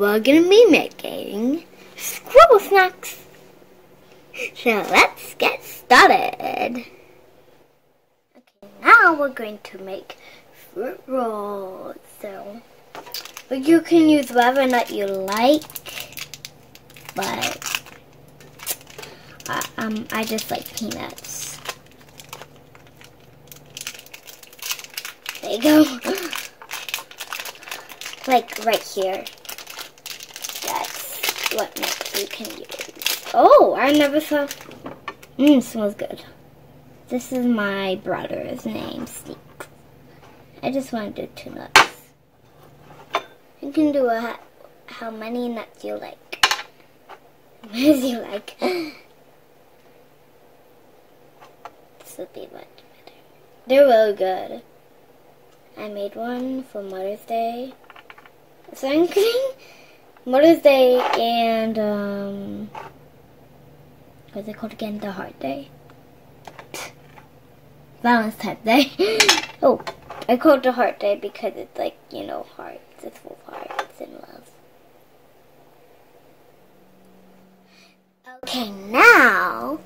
we're gonna be making scribble snacks. So let's get started. Okay, now we're going to make fruit rolls. So you can use whatever nut you like, but I just like peanuts. There you go. Like right here. That's what nut you can use. Oh, I never saw. Smells good. This is my brother's name, Steve. I just want to do 2 nuts. You can do how many nuts you like. As you like. This would be much better. They're really good. I made one for Mother's Day. So I'm getting Mother's Day and what's it called again? The Heart Day? Valentine's Day. Oh, I call it the Heart Day because it's like, you know, hearts. It's full of hearts and love. Okay, now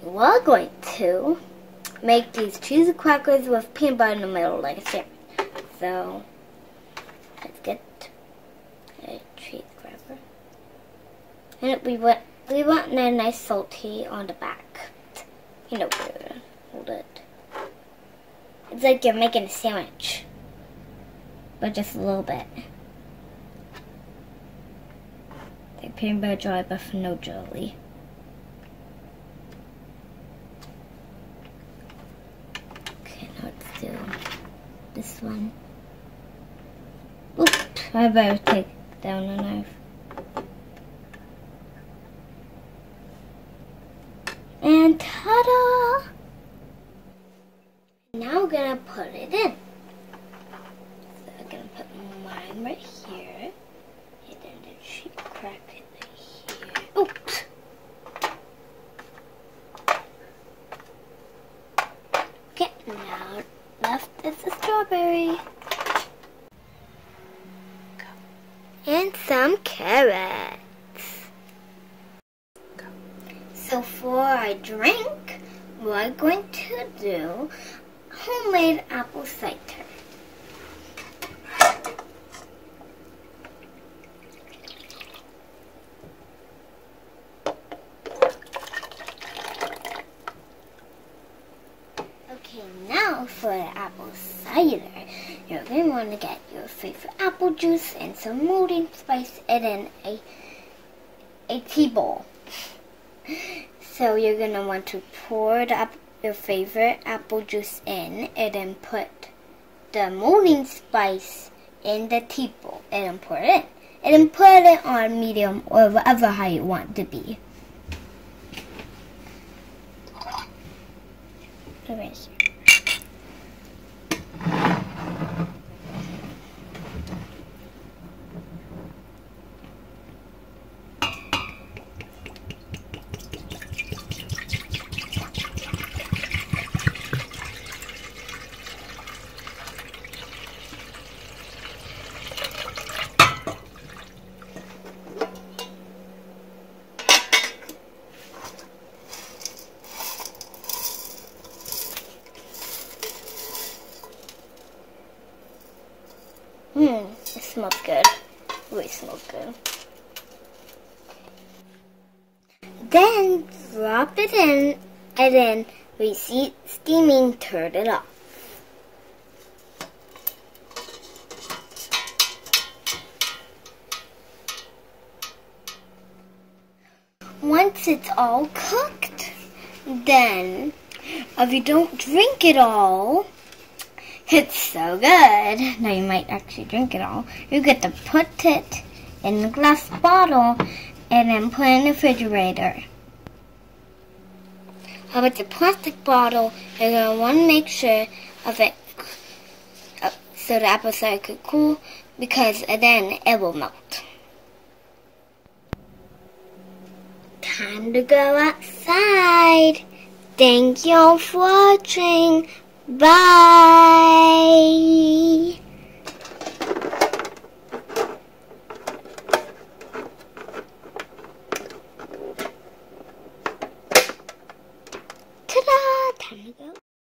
we're going to make these cheesy crackers with peanut butter in the middle like a sandwich. So let's get a cheese cracker. And we want a nice salty on the back. You know, hold it. It's like you're making a sandwich, but just a little bit. Like peanut butter dry, but for no jelly. Okay, now let's do this one. Oops, I better take down the knife. And ta-da! Now we're gonna put it in. So I'm gonna put mine right here. And then the cheese crack it right here. Oops! Okay, now left is the strawberry. And some carrots. So for our drink, we're going to do homemade apple cider. Okay, now for the apple cider, you're going to want to get your favorite apple juice and some molding spice and then a tea bowl. So you're going to want to pour your favorite apple juice in and then put the molding spice in the tea bowl and then pour it in. And then put it on medium or whatever high you want it to be. Erase. It smells good. Really smells good. Then drop it in and then reheat steaming, turn it off. Once it's all cooked, then if you don't drink it all, it's so good. Now you might actually drink it all. You get to put it in a glass bottle and then put it in the refrigerator. How about the plastic bottle? You're going to want to make sure of it so the apple cider could cool, because then it will melt. Time to go outside. Thank you all for watching. Bye.